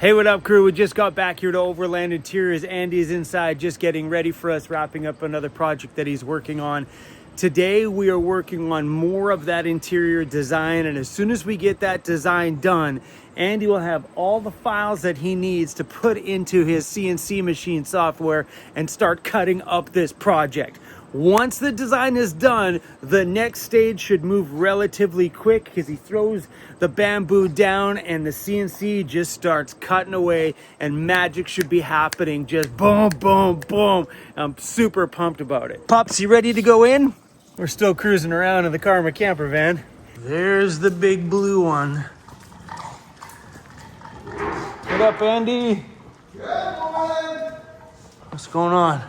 Hey, what up, crew? We just got back here to Overland Interiors. Andy's inside just getting ready for us, wrapping up another project that he's working on. Today, we are working on more of that interior design, and as soon as we get that design done, Andy will have all the files that he needs to put into his CNC machine software and start cutting up this project. Once the design is done, the next stage should move relatively quick because he throws the bamboo down and the CNC just starts cutting away and magic should be happening. Just boom, boom, boom. I'm super pumped about it. Pops, you ready to go in? We're still cruising around in the Karma camper van. There's the big blue one. What up, Andy? Good morning. What's going on?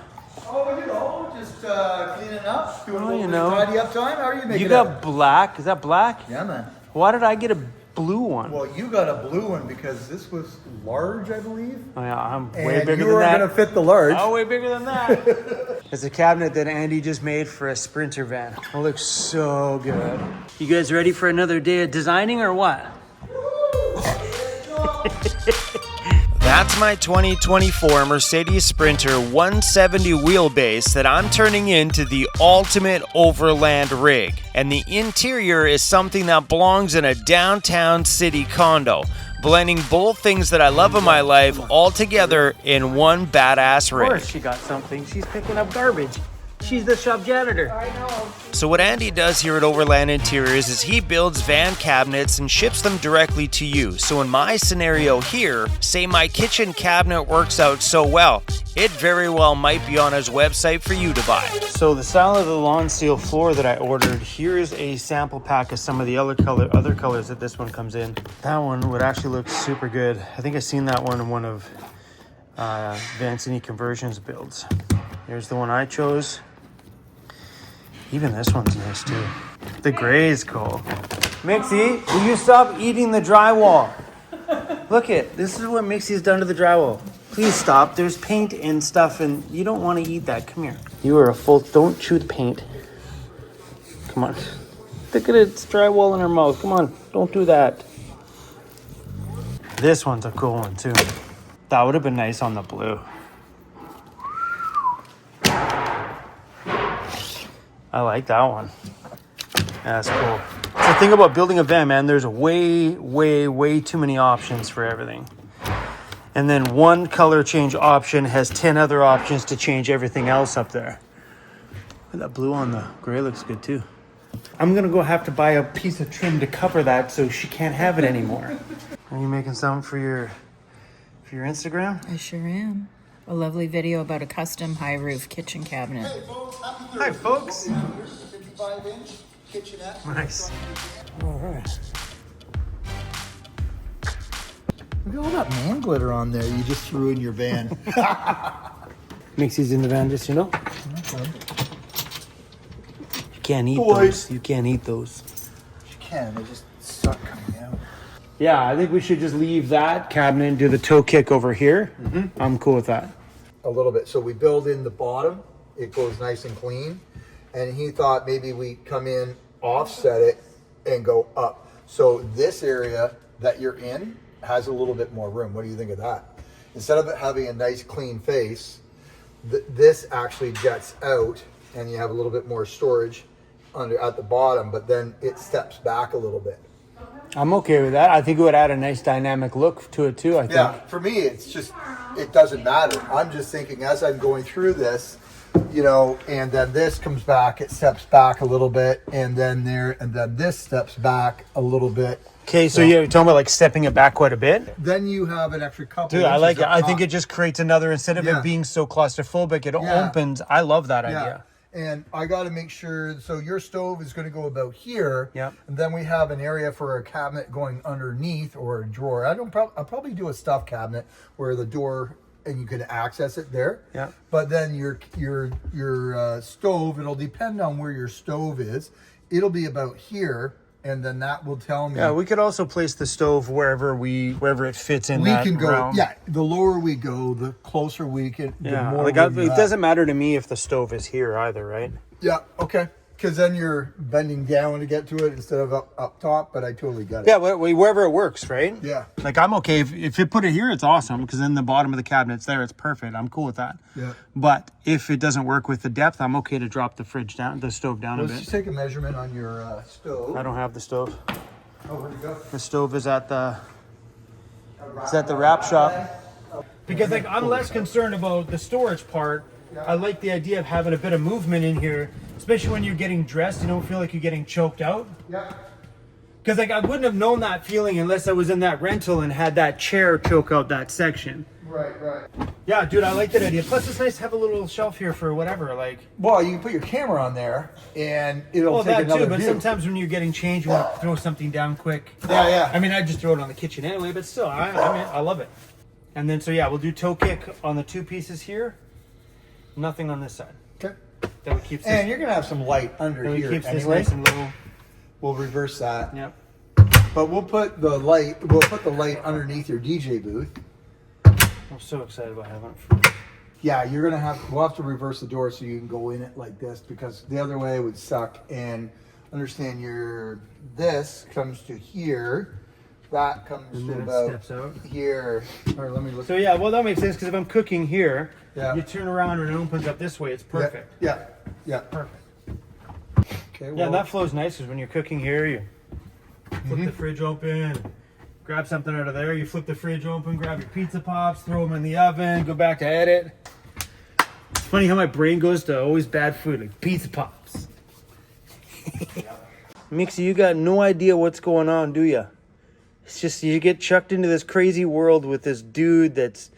Oh, you know, just cleaning up, doing a little bit know. of tidy up time. How are you making You it? got black? Is that black? Yeah, man. Why did I get a blue one? Well, you got a blue one because this was large, I believe. Oh, yeah, I'm And way bigger you than were that. going to fit the large. Oh, way bigger than that. It's a cabinet that Andy just made for a Sprinter van. It looks so good. You guys ready for another day of designing or what? That's my 2024 Mercedes Sprinter 170 wheelbase that I'm turning into the ultimate overland rig. And the interior is something that belongs in a downtown city condo, blending both things that I love in my life all together in one badass Of rig. course she got something. She's picking up garbage. She's the shop janitor. I know. So what Andy does here at Overland Interiors is he builds van cabinets and ships them directly to you. So in my scenario here, say my kitchen cabinet works out so well, it very well might be on his website for you to buy. So the style of the lawn steel floor that I ordered, here's a sample pack of some of the other colors that this one comes in. That one would actually look super good. I think I've seen that one in one of Vancity Conversions builds. Here's the one I chose. Even this one's nice too. The gray is cool. Mixie, will you stop eating the drywall? Look it, this is what Mixie's done to the drywall. Please stop, there's paint and stuff and you don't want to eat that. Come here. You are a full, don't chew the paint. Come on. Look at it, it's drywall in her mouth. Come on, don't do that. This one's a cool one too. That would have been nice on the blue. I like that one. That's cool. The thing about building a van, man, there's way too many options for everything. And then one color change option has 10 other options to change everything else up there. That blue on the gray looks good too. I'm gonna go have to buy a piece of trim to cover that so she can't have it anymore. Are you making something for your Instagram? I sure am. A lovely video about a custom high roof kitchen cabinet. Hey, folks, happy Thursday. Hi, folks. Here's the 55-inch kitchenette. Nice. All right. Look at all that man glitter on there you just threw in your van. Mixie's in the van, just, you know? Okay. You can't eat Boys. those. You can't eat those. You can, they just start coming out. Yeah, I think we should just leave that cabinet and do the toe kick over here. Mm-hmm. I'm cool with that. A little bit. So we build in the bottom, it goes nice and clean. And he thought maybe we come in, offset it, and go up. So this area that you're in has a little bit more room. What do you think of that? Instead of it having a nice clean face, this actually jets out and you have a little bit more storage under at the bottom, but then it steps back a little bit. I'm okay with that. I think it would add a nice dynamic look to it too, I think. Yeah, for me, it's just, it doesn't matter. I'm just thinking as I'm going through this, you know, and then this comes back, it steps back a little bit, and then there, and then this steps back a little bit. Okay, so you're talking about like stepping it back quite a bit? Then you have an extra couple. Dude, I like it. inches I up think top. it just creates another, instead of Yeah. it being so claustrophobic, it Yeah. opens. I love that Yeah. idea. And I got to make sure, so your stove is going to go about here. Yep. And then we have an area for a cabinet going underneath or a drawer. I'll probably do a stuff cabinet where the door, and you can access it there. Yeah. But then your stove, it'll depend on where your stove is. It'll be about here, and then that will tell me. Yeah, we could also place the stove wherever it fits in we that can go. realm. Yeah, the lower we go, the closer we can. The Yeah, more like room you it have. doesn't matter to me if the stove is here either, right? Yeah. Okay. because then you're bending down to get to it instead of up top, but I totally got it. Yeah, wherever it works, right? Yeah. Like I'm okay if you put it here, it's awesome because then the bottom of the cabinet's there, it's perfect. I'm cool with that. Yeah. But if it doesn't work with the depth, I'm okay to drop the stove down a Let's bit. just take a measurement on your stove. I don't have the stove. Oh, where'd it go? The stove is at the wrap shop. Because like I'm less concerned about the storage part. I like the idea of having a bit of movement in here, especially when you're getting dressed. You don't feel like you're getting choked out. Yeah. Because like I wouldn't have known that feeling unless I was in that rental and had that chair choke out that section. Right. Yeah, dude, I like that idea. Plus, it's nice to have a little shelf here for whatever. Like, Well, you can put your camera on there, and it'll well, take that another too. But view. sometimes when you're getting changed, you want to throw something down quick. Yeah. I mean, I just throw it on the kitchen anyway. But still, I mean, I love it. And then so yeah, we'll do toe kick on the two pieces here. Nothing on this side. Okay. That would keep. And you're gonna have some light under That here keeps this anyway. nice and low. We'll reverse that. Yep. But we'll put the light. We'll put the light underneath your DJ booth. I'm so excited about having it. Yeah, you're gonna have. We'll have to reverse the door so you can go in it like this because the other way would suck. And understand this comes to here. That comes And to then it about steps out. here. Or let me look. So yeah, well that makes sense because if I'm cooking here, Yeah. you turn around and it opens up this way. It's perfect. Yeah. Perfect. Okay. Yeah, and that flows nice because when you're cooking here, you flip the fridge open, grab something out of there. You flip the fridge open, grab your pizza pops, throw them in the oven, go back to edit. It's funny how my brain goes to always bad food, like pizza pops. Mixie, you got no idea what's going on, do you? It's just you get chucked into this crazy world with this dude that's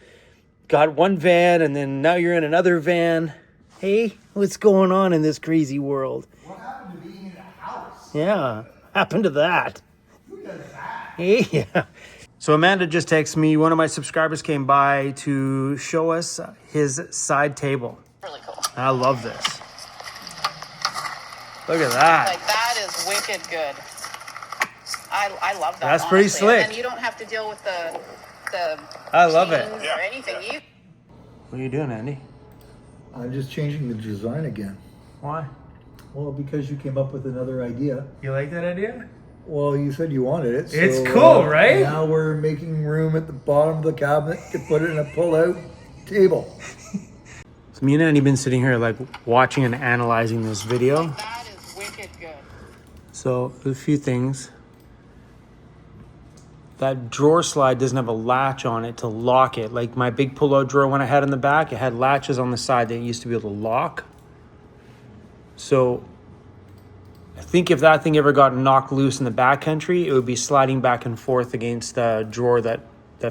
got one van and then now you're in another van. Hey, what's going on in this crazy world? What happened to being in a house? Yeah, happened to that. Who does that? Yeah. So Amanda just texted me. One of my subscribers came by to show us his side table. Really cool. I love this. Look at that. Like that is wicked good. I love that. That's pretty honestly. slick. And you don't have to deal with the I love it. chains or anything. You What are you doing, Andy? I'm just changing the design again. Why? Well, because you came up with another idea. You like that idea? Well, you said you wanted it. It's cool, right? Now we're making room at the bottom of the cabinet to put it in a pull-out table. So me and Andy been sitting here like watching and analyzing this video. that is wicked good. So a few things. That drawer slide doesn't have a latch on it to lock it. Like my big pull-out drawer when I had in the back, it had latches on the side that used to be able to lock. So I think if that thing ever got knocked loose in the back country, it would be sliding back and forth against the drawer that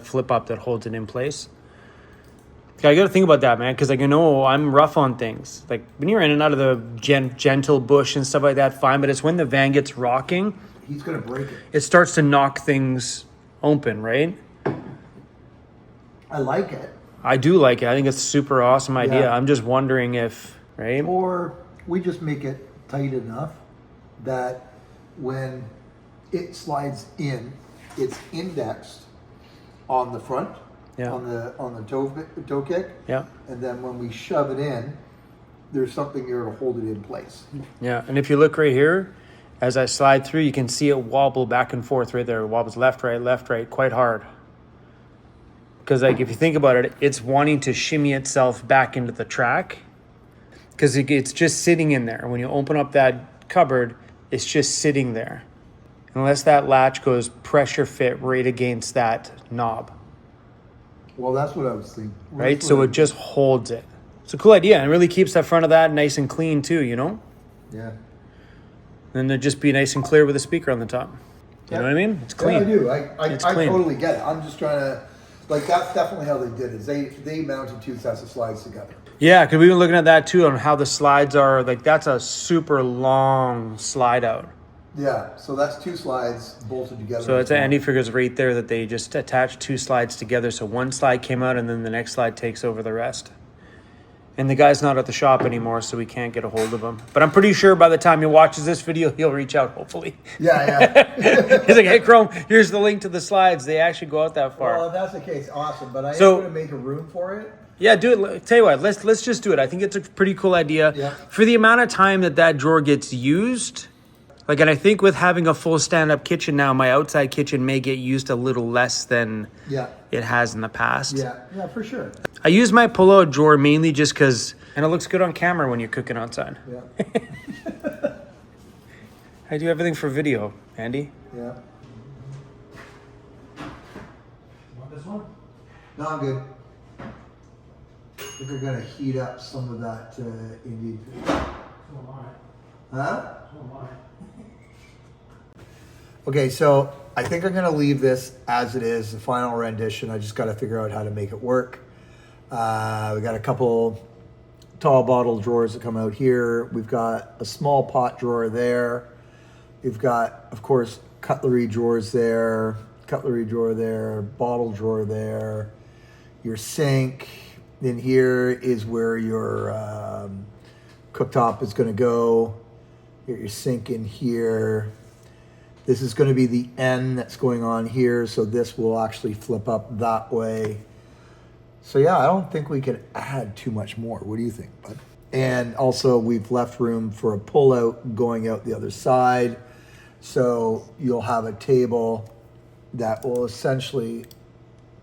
flip up that holds it in place. I got to think about that, man, because like I know I'm rough on things. Like when you're in and out of the gentle bush and stuff like that, fine. But it's when the van gets rocking, He's gonna break it. it starts to knock things open, right? I like it. I do like it. I think it's a super awesome idea. Yeah. I'm just wondering if, right? Or we just make it tight enough that when it slides in, it's indexed on the front, Yeah. on the toe kick, Yeah. and then when we shove it in, there's something there to hold it in place. Yeah. And if you look right here, as I slide through, you can see it wobble back and forth right there. It wobbles left, right, quite hard. Because like if you think about it, it's wanting to shimmy itself back into the track. Because it's just sitting in there. When you open up that cupboard, it's just sitting there. Unless that latch goes pressure fit right against that knob. Well, that's what I was thinking. Right? That's So what it just holds it. It's a cool idea. And it really keeps that front of that nice and clean too, you know? Yeah. And it'd just be nice and clear with a speaker on the top. You know what I mean? It's clean. Yeah, I do. I It's I clean. totally get it. I'm just trying to, like, that's definitely how they did it. They mounted two sets of slides together. Yeah, because we've been looking at that too on how the slides are. Like that's a super long slide out. Yeah, so that's two slides bolted together. So it's Andy figures right there that they just attached two slides together. So one slide came out and then the next slide takes over the rest. And the guy's not at the shop anymore, so we can't get a hold of him. But I'm pretty sure by the time he watches this video, he'll reach out, hopefully. Yeah. He's like, hey, Chrome, here's the link to the slides. They actually go out that far. Well, if that's the case, awesome. But I am So- going to make a room for it. Yeah, do it. Tell you what, let's just do it. I think it's a pretty cool idea. Yeah. For the amount of time that drawer gets used, like, and I think with having a full stand-up kitchen now, my outside kitchen may get used a little less than Yeah. it has in the past. Yeah, for sure. I use my pull-out drawer mainly just because, and it looks good on camera when you're cooking outside. Yeah. I do everything for video, Andy. Yeah. Want this one? No, I'm good. I think we're going to heat up some of that Indian food. So am I. Huh? So am I. Okay, so I think I'm going to leave this as it is, the final rendition. I just got to figure out how to make it work. We got a couple tall bottle drawers that come out here. We've got a small pot drawer there. We've got, of course, cutlery drawers there, cutlery drawer there, bottle drawer there, your sink. In here is where your cooktop is going to go. Get your sink in here. This is going to be the N that's going on here, so this will actually flip up that way. So yeah, I don't think we can add too much more. What do you think, bud? And also we've left room for a pull-out going out the other side. So you'll have a table that will essentially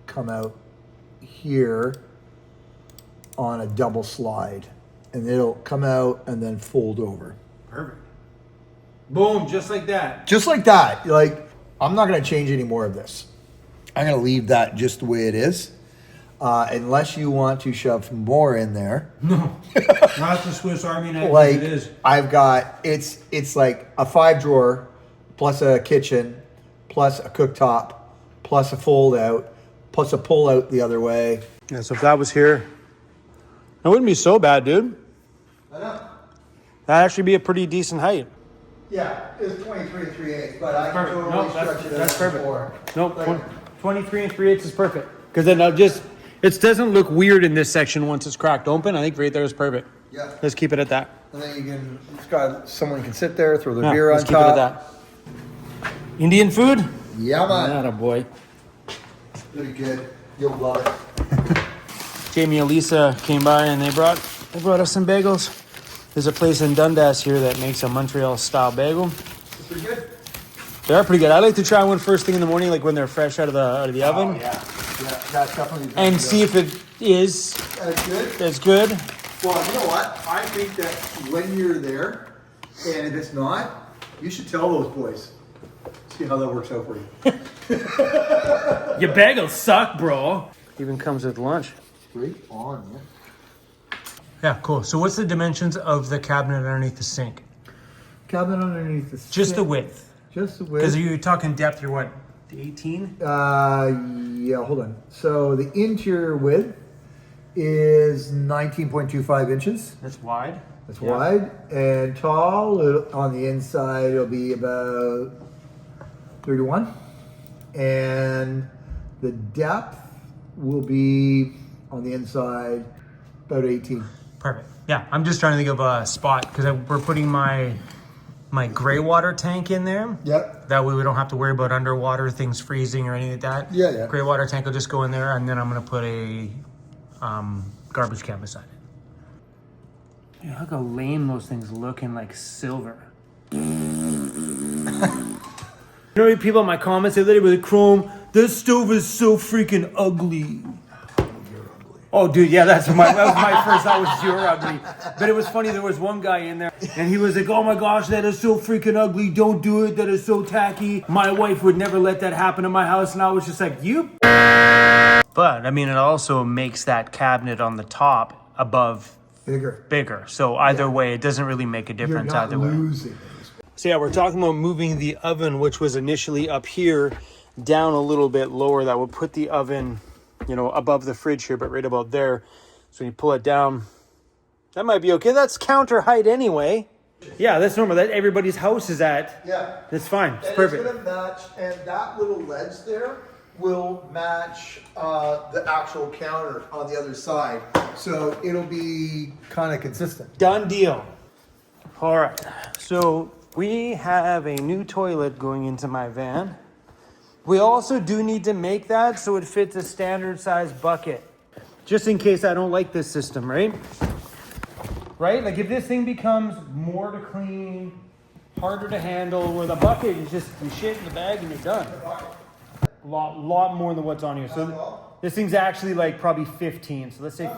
come out here on a double slide. And it'll come out and then fold over. Perfect. Boom, just like that. Just like that. Like, I'm not going to change any more of this. I'm going to leave that just the way it is. Unless you want to shove more in there. No. Not the Swiss Army knife Like, it is. I've got, it's like a 5 drawer plus a kitchen plus a cooktop plus a fold out plus a pull out the other way. Yeah, so if that was here, that wouldn't be so bad, dude. I know. That'd actually be a pretty decent height. Yeah, it's 23 and 3/8, but I can Perfect. totally No, stretch it that's out perfect. more. Nope, Like, 23 and 3/8 is perfect. Because then I'll just, it doesn't look weird in this section once it's cracked open. I think right there is perfect. Yeah. Let's keep it at that. And then you can, just got someone can sit there, throw their Yeah, beer on let's keep it at top. that. Indian food? Yeah, man. Atta boy. Pretty good. You'll love it. Jamie and Lisa came by and they brought us some bagels. There's a place in Dundas here that makes a Montreal style bagel. Pretty good. They are pretty good. I like to try one first thing in the morning, like when they're fresh out of the oven, Yeah, that's definitely. and see if it is That's good. as good. Well, you know what? I think that when you're there, and if it's not, you should tell those boys. See how that works out for you. Your bagels suck, bro. Even comes with lunch. Straight on, yeah. Yeah, cool. So what's the dimensions of the cabinet underneath the sink? Cabinet underneath the Just the sink. width. Just the Because width. you're talking depth, you're what, 18? Yeah, hold on. So the interior width is 19.25 inches. That's wide. That's Yeah. wide. And tall, on the inside, it'll be about 31. And the depth will be on the inside about 18. Perfect. Yeah, I'm just trying to think of a spot because we're putting my gray water tank in there. Yep. That way we don't have to worry about underwater things freezing or anything like that. Yeah. Gray water tank will just go in there, and then I'm gonna put a garbage can beside it. Yeah, look how lame those things look in like silver. You know, people in my comments the other day with the Chrome, this stove is so freaking ugly. Oh, dude, yeah, that was my first thought was you're ugly. But it was funny, there was one guy in there, and he was like, oh my gosh, that is so freaking ugly. Don't do it. That is so tacky. My wife would never let that happen in my house. And I was just like, you. But, I mean, it also makes that cabinet on the top above bigger. So either way, it doesn't really make a difference You're not either way. losing. So yeah, we're talking about moving the oven, which was initially up here, down a little bit lower. That would put the oven, you know, above the fridge here, but right about there. So you pull it down, that might be okay. That's counter height anyway. Yeah, that's normal. That everybody's house is at. Yeah. That's fine. It's And perfect. it's gonna match, and that little ledge there will match the actual counter on the other side. So it'll be kind of consistent. Done deal. All right, so we have a new toilet going into my van. We also do need to make that so it fits a standard size bucket, just in case I don't like this system, right? Right? Like if this thing becomes more to clean, harder to handle, where the bucket is just you shit in the bag and you're done. A lot more than what's on here. So this thing's actually like probably 15. So let's say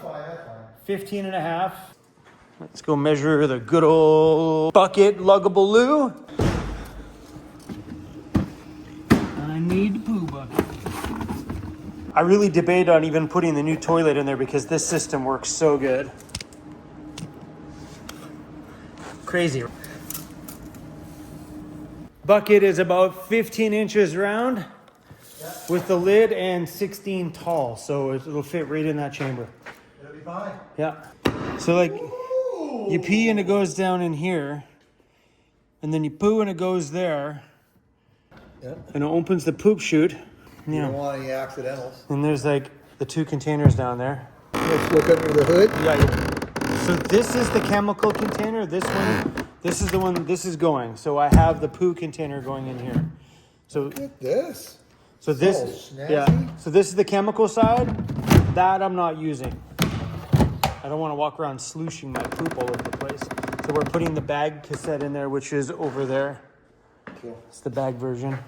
15 and a half. Let's go measure the good old bucket luggable loo. I need the poo bucket. I really debated on even putting the new toilet in there because this system works so good. Crazy. Bucket is about 15 inches round with the lid and 16 tall. So it'll fit right in that chamber. It'll be fine. Yeah. So like you pee and it goes down in here, and then you poo and it goes there, and it opens the poop chute. You don't want any accidentals. And there's like the 2 containers down there. Let's look under the hood. Yeah. So this is the chemical container. This is the one. This is going. So I have the poo container going in here. So Look at this. So this, snazzy. yeah. So this is the chemical side. That I'm not using. I don't want to walk around slooshing my poop all over the place. So we're putting the bag cassette in there, which is over there. Cool. It's the bag version,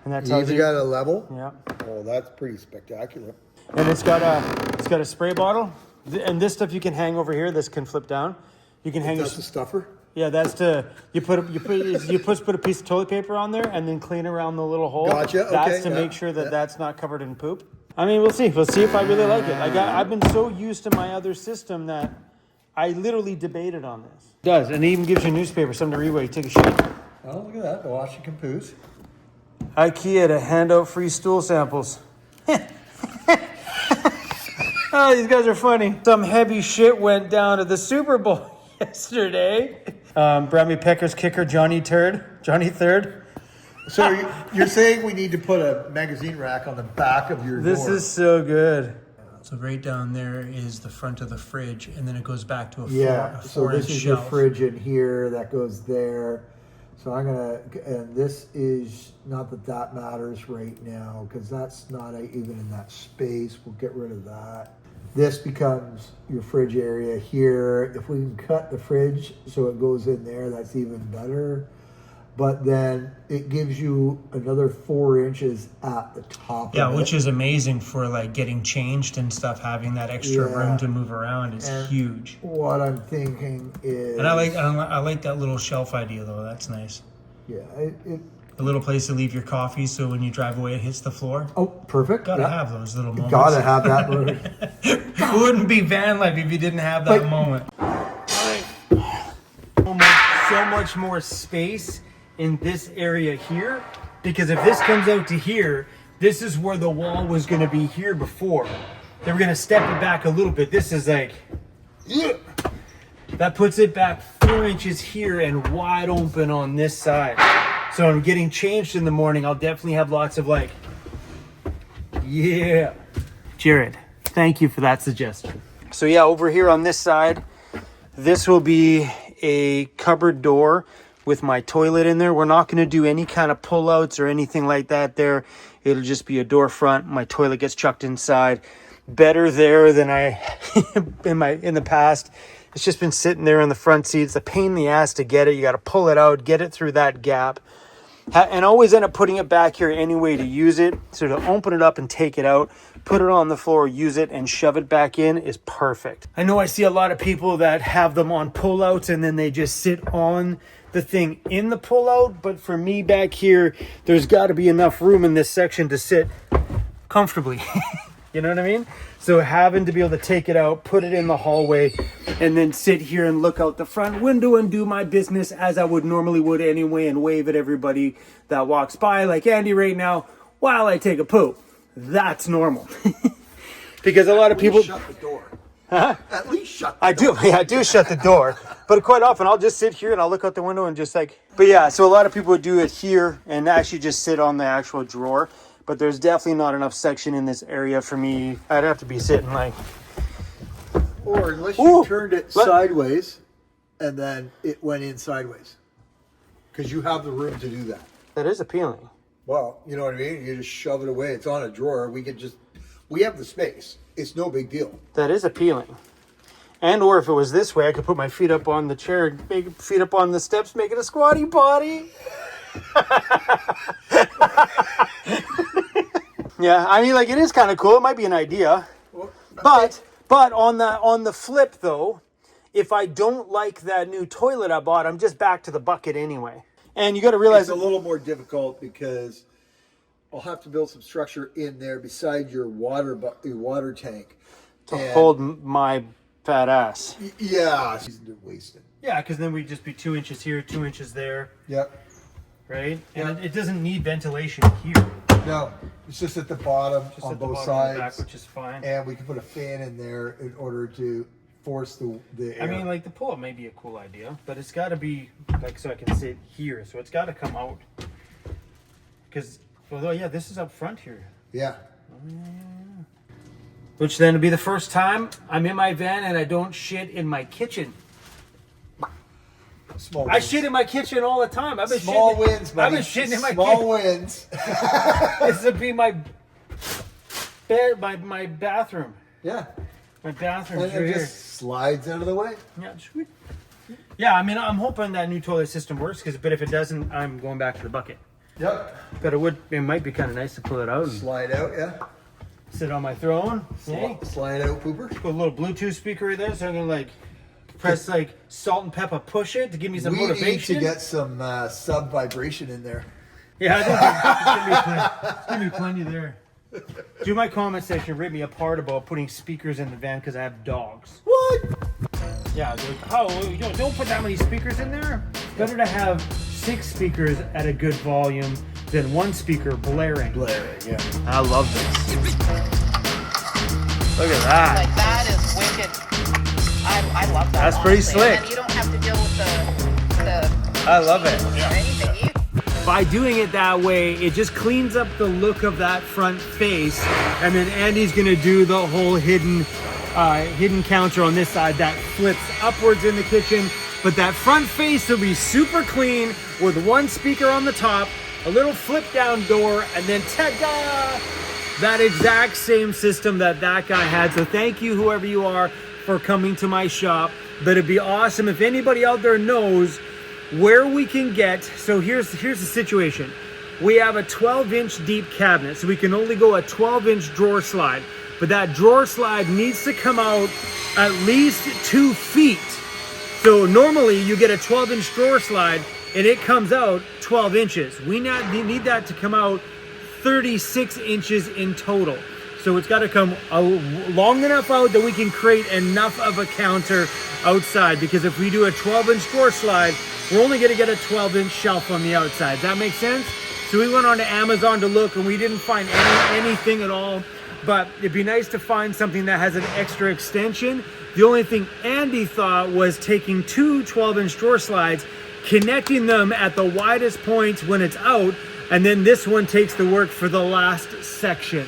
and that You tells even you. got a level? Yeah. Oh, that's pretty spectacular. And it's got a spray bottle, and this stuff you can hang over here. This can flip down. You can hang. That's the stuffer? Yeah, that's to you put a piece of toilet paper on there and then clean around the little hole. Gotcha, That's okay, to yeah, make sure that yeah. that's not covered in poop. I mean, we'll see. We'll see if I really like it. I've been so used to my other system that I literally debated on this. It does, and it even gives you a newspaper, something to read while you take a shit. Oh, look at that. The washing caboose. IKEA to hand out free stool samples. Oh, these guys are funny. Some heavy shit went down at the Super Bowl yesterday. Brammy Pecker's kicker, Johnny Third. So you're saying we need to put a magazine rack on the back of your This door. is so good. So right down there is the front of the fridge, and then it goes back to a so this is your fridge in here that goes there. So and this is, not that matters right now, because that's not even in that space. We'll get rid of that. This becomes your fridge area here. If we can cut the fridge so it goes in there, that's even better. But then it gives you another 4 inches at the top. Yeah, of which it. is amazing for like getting changed and stuff. Having that extra Yeah. room to move around is And huge. What I'm thinking is, And I like that little shelf idea though. That's nice. yeah, A little place to leave your coffee, so when you drive away, it hits the floor. oh, perfect. Gotta Yeah. have those little moments. Gotta have that moment. It wouldn't be van life if you didn't have that Like- moment. So much more space in this area here, because if this comes out to here, this is where the wall was going to be here before. They were going to step it back a little bit. This is like, that puts it back 4 inches here and wide open on this side. So I'm getting changed in the morning. I'll definitely have lots of like, yeah. Jared, thank you for that suggestion. So yeah, over here on this side, this will be a cupboard door with my toilet in there. We're not going to do any kind of pullouts or anything like that there. It'll just be a door front. My toilet gets chucked inside. Better there than I in the past. It's just been sitting there in the front seat. It's a pain in the ass to get it. You got to pull it out, get it through that gap. And always end up putting it back here anyway to use it. So to open it up and take it out, put it on the floor, use it, and shove it back in is perfect. I know I see a lot of people that have them on pullouts and then they just sit on the thing in the pullout. But for me back here, there's got to be enough room in this section to sit comfortably. You know what I mean? So having to be able to take it out, put it in the hallway, and then sit here and look out the front window and do my business as I would normally would anyway, and wave at everybody that walks by like Andy right now while I take a poop. That's normal. Because a lot of people... Shut the door. Huh? At least shut the door. I do shut the door. But quite often I'll just sit here and I'll look out the window and just like... But yeah, so a lot of people would do it here and actually just sit on the actual drawer. but there's definitely not enough section in this area for me. I'd have to be sitting like... Or unless you Ooh, turned it what? sideways and then it went in sideways. Because you have the room to do that. That is appealing. Well, you know what I mean? You just shove it away. It's on a drawer. We have the space. It's no big deal. That is appealing. And or if it was this way, I could put my feet up on the chair, make feet up on the steps, make it a squatty potty. Yeah, I mean, like, it is kind of cool. It might be an idea. But on the flip though, if I don't like that new toilet I bought, I'm just back to the bucket anyway. And you got to realize It's a little more difficult because I'll have to build some structure in there beside your water tank to hold my fat ass. Yeah, she's wasted. Yeah, because then we'd just be 2 inches here, 2 inches there. Yep. Right? Yeah. And it doesn't need ventilation here. No, it's just at the bottom Just on at the both bottom and the sides, back, which is fine. and we can put a fan in there in order to force the air. I mean, like, the pull-up may be a cool idea, but it's got to be, like, so I can sit here. So it's got to come out. Because, although, yeah, this is up front here. Yeah. Which then would be the first time I'm in my van and I don't shit in my kitchen. Small I wins. shit in my kitchen all the time. I've been Small shitting, wins, buddy. I've been shitting in my Small kitchen. wins. This would be my bed, my bathroom. Yeah. My bathroom's And right it here. just slides out of the way. Yeah, sweet. Yeah, I mean, I'm hoping that new toilet system works, but if it doesn't, I'm going back to the bucket. Yep. But it might be kind of nice to pull it out and Slide out, yeah. sit on my throne. Hey, Slide out, pooper. put a little Bluetooth speaker right there, so I can like press like salt and pepper, push it to give me some We need motivation. to get some sub vibration in there. Yeah, I think there's gonna be plenty there. Do my comment section rip me apart about putting speakers in the van because I have dogs. What? Yeah, they're like, oh, don't put that many speakers in there. Better to have 6 speakers at a good volume than 1 speaker blaring. Blaring, yeah. I love this. Look at that. Like, that is wicked. I love that. That's pretty honestly. slick. And then you don't have to deal with the I love it. or anything. By doing it that way, it just cleans up the look of that front face. And then Andy's gonna do the whole hidden counter on this side that flips upwards in the kitchen. But that front face will be super clean with 1 speaker on the top, a little flip down door, and then ta-da! That exact same system that guy had. So thank you, whoever you are, for coming to my shop. But it'd be awesome if anybody out there knows where we can get. So here's the situation. We have a 12-inch deep cabinet, so we can only go a 12-inch drawer slide. But that drawer slide needs to come out at least 2 feet. So normally you get a 12-inch drawer slide and it comes out 12 inches. We need that to come out 36 inches in total. So it's got to come long enough out that we can create enough of a counter outside, because if we do a 12-inch drawer slide, we're only going to get a 12-inch shelf on the outside. Does that make sense? So we went on to Amazon to look and we didn't find anything at all. But it'd be nice to find something that has an extra extension. The only thing Andy thought was taking 2 12-inch drawer slides, connecting them at the widest points when it's out, and then this one takes the work for the last section.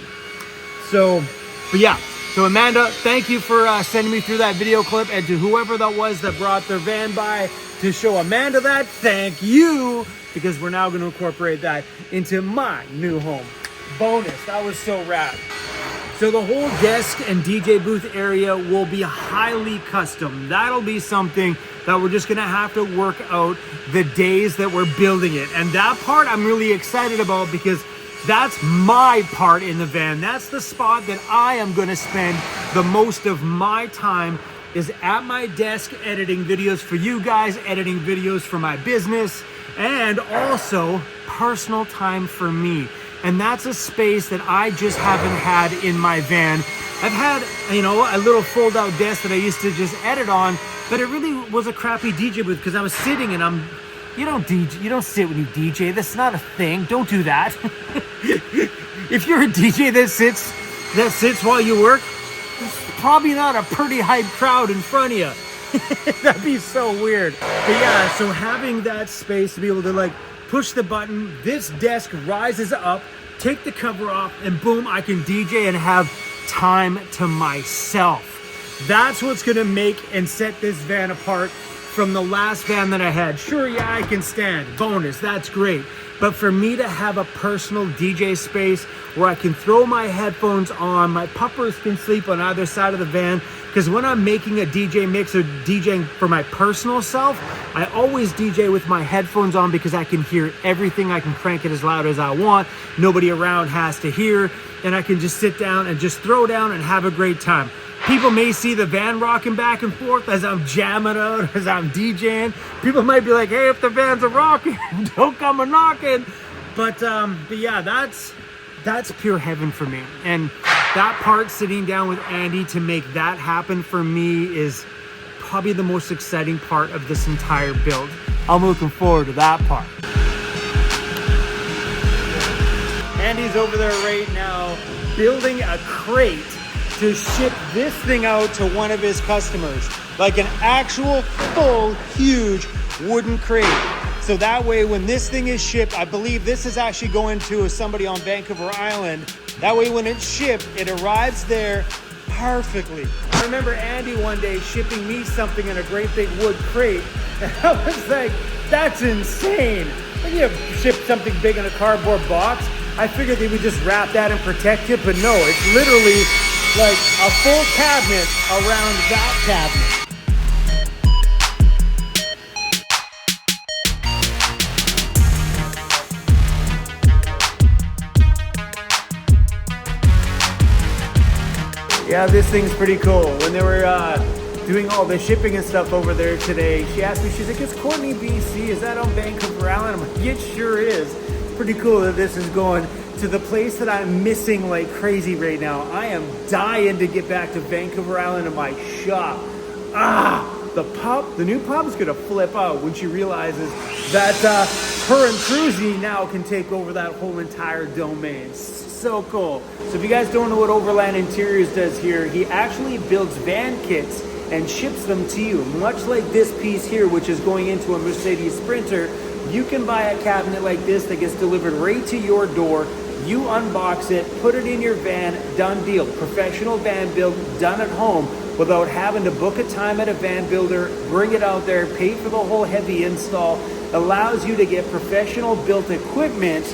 So, but yeah. So Amanda, thank you for sending me through that video clip, and to whoever that was that brought their van by to show Amanda that, thank you, because we're now going to incorporate that into my new home. Bonus, that was so rad. So the whole desk and DJ booth area will be highly custom. That'll be something that we're just gonna have to work out the days that we're building it. And that part I'm really excited about, because that's my part in the van. That's the spot that I am gonna spend the most of my time, is at my desk editing videos for you guys, editing videos for my business, and also personal time for me. And that's a space that I just haven't had in my van. I've had, a little fold-out desk that I used to just edit on, but it really was a crappy DJ booth because I was sitting and you don't sit when you DJ. That's not a thing. Don't do that. If you're a DJ that sits while you work, there's probably not a pretty hype crowd in front of you. That'd be so weird. But yeah, so having that space to be able to push the button, this desk rises up take the cover off, and boom, I can DJ and have time to myself. That's what's gonna make and set this van apart from the last van that I had. Sure, yeah, I can stand, bonus, that's great. But for me to have a personal DJ space where I can throw my headphones on, my puppers can sleep on either side of the van, because when I'm making a DJ mix or DJing for my personal self, I always DJ with my headphones on because I can hear everything. I can crank it as loud as I want. Nobody around has to hear, and I can just sit down and just throw down and have a great time. People may see the van rocking back and forth as I'm jamming out, as I'm DJing. People might be like, hey, if the vans are rocking, don't come a knocking. But yeah, that's pure heaven for me. And that part, sitting down with Andy to make that happen for me, is probably the most exciting part of this entire build. I'm looking forward to that part. Andy's over there right now building a crate to ship this thing out to one of his customers, like an actual full huge wooden crate. So that way when this thing is shipped, I believe this is actually going to somebody on Vancouver Island. That way when it's shipped, it arrives there perfectly. I remember Andy one day shipping me something in a great big wood crate, and I was like, that's insane. When you ship something big in a cardboard box, I figured they would just wrap that and protect it, but no, it's literally like a full cabinet around that cabinet. Yeah, this thing's pretty cool. When they were doing all the shipping and stuff over there today, she asked me, she's like, is Courtney, BC, is that on Vancouver Island? I'm like, it sure is. Pretty cool that this is going to the place that I'm missing like crazy right now. I am dying to get back to Vancouver Island in my shop. The new pup's gonna flip out when she realizes that her and Cruzy now can take over that whole entire domain. So cool. So if you guys don't know what Overland Interiors does here, he actually builds van kits and ships them to you. Much like this piece here, which is going into a Mercedes Sprinter, you can buy a cabinet like this that gets delivered right to your door. You unbox it, put it in your van, done deal. Professional van build done at home without having to book a time at a van builder, bring it out there, pay for the whole heavy install. Allows you to get professional built equipment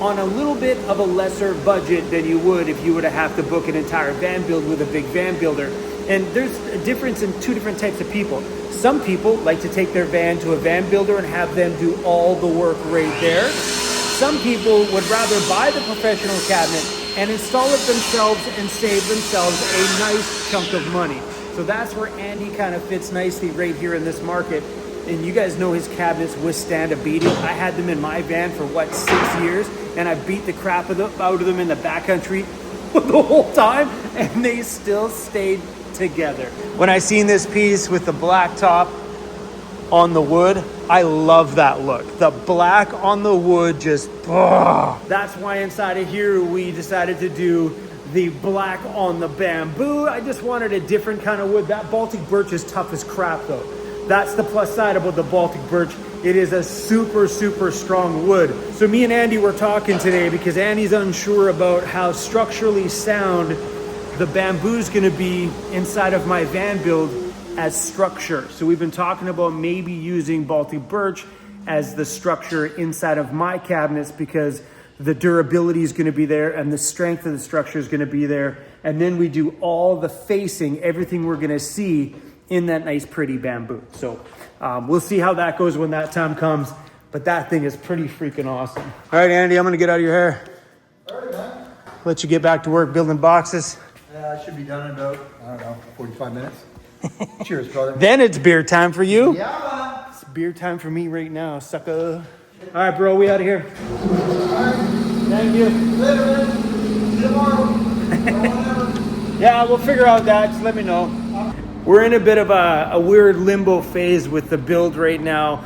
on a little bit of a lesser budget than you would if you were to have to book an entire van build with a big van builder. And there's a difference in two different types of people. Some people like to take their van to a van builder and have them do all the work right there. Some people would rather buy the professional cabinet and install it themselves and save themselves a nice chunk of money. So that's where Andy kind of fits nicely right here in this market. And you guys know his cabinets withstand a beating. I had them in my van for 6 years, and I beat the crap out of them in the backcountry the whole time, and they still stayed together. When I seen this piece with the black top on the wood, I love that look. The black on the wood just, That's why inside of here we decided to do the black on the bamboo. I just wanted a different kind of wood. That Baltic birch is tough as crap though. That's the plus side about the Baltic birch. It is a super, super strong wood. So me and Andy were talking today because Andy's unsure about how structurally sound the bamboo's gonna be inside of my van build as structure. So we've been talking about maybe using Baltic birch as the structure inside of my cabinets because the durability is gonna be there and the strength of the structure is gonna be there. And then we do all the facing, everything we're gonna see in that nice pretty bamboo. So we'll see how that goes when that time comes, but that thing is pretty freaking awesome. All right, Andy, I'm gonna get out of your hair. All right, man. Let you get back to work building boxes. I should be done in about, 45 minutes. Cheers, brother. Then it's beer time for you. Yeah, man. It's beer time for me right now, sucker. All right, bro, we out of here. All right. Thank you. Later, man. See you tomorrow. Yeah, we'll figure out that, just let me know. We're in a bit of a weird limbo phase with the build right now,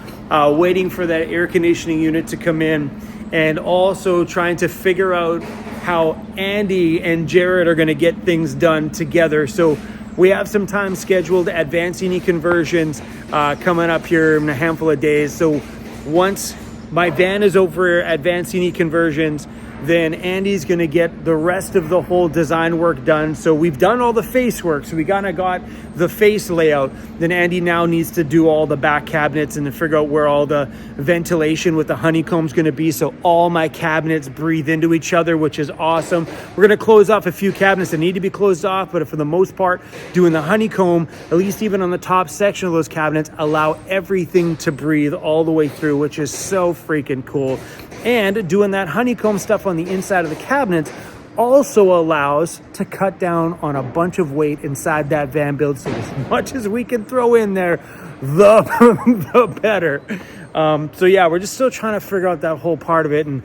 waiting for that air conditioning unit to come in and also trying to figure out how Andy and Jared are gonna get things done together. So we have some time scheduled at Vancity Conversions coming up here in a handful of days. So once my van is over at Vancity Conversions, then Andy's going to get the rest of the whole design work done. So we've done all the face work. So we kind of got the face layout. Then Andy now needs to do all the back cabinets and to figure out where all the ventilation with the honeycomb's going to be. So all my cabinets breathe into each other, which is awesome. We're going to close off a few cabinets that need to be closed off, but for the most part, doing the honeycomb, at least even on the top section of those cabinets, allow everything to breathe all the way through, which is so freaking cool. And doing that honeycomb stuff on the inside of the cabinets also allows to cut down on a bunch of weight inside that van build. So as much as we can throw in there, the better. So yeah, we're just still trying to figure out that whole part of it. And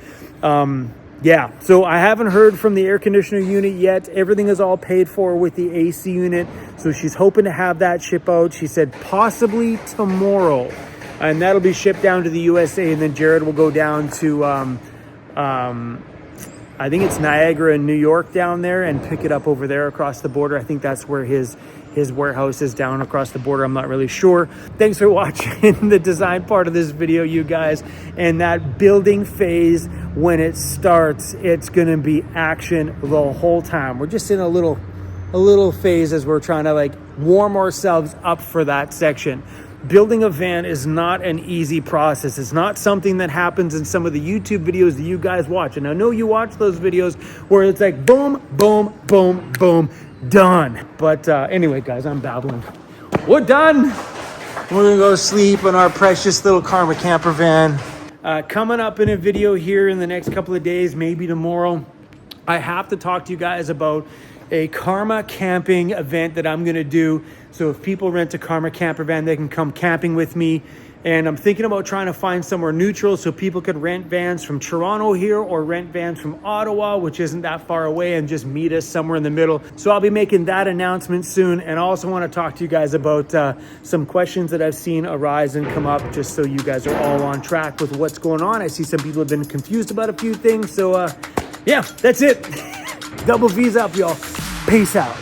yeah, so I haven't heard from the air conditioner unit yet. Everything is all paid for with the AC unit. So she's hoping to have that ship out. She said possibly tomorrow. And that'll be shipped down to the USA, and then Jared will go down to, I think it's Niagara in New York down there, and pick it up over there across the border. I think that's where his warehouse is, down across the border. I'm not really sure. Thanks for watching the design part of this video, you guys. And that building phase, when it starts, it's gonna be action the whole time. We're just in a little phase as we're trying to like warm ourselves up for that section. Building a van is not an easy process. It's not something that happens in some of the YouTube videos that you guys watch. And I know you watch those videos where it's like boom, boom, boom, boom, done. But anyway, guys, I'm babbling. We're done. We're gonna go sleep in our precious little Karma camper van. Coming up in a video here in the next couple of days, maybe tomorrow, I have to talk to you guys about a Karma camping event that I'm gonna do. So if people rent a Karma camper van, they can come camping with me. And I'm thinking about trying to find somewhere neutral so people could rent vans from Toronto here or rent vans from Ottawa, which isn't that far away, and just meet us somewhere in the middle. So I'll be making that announcement soon. And I also want to talk to you guys about some questions that I've seen arise and come up, just so you guys are all on track with what's going on. I see some people have been confused about a few things. So yeah, that's it. Double V's up, y'all. Peace out.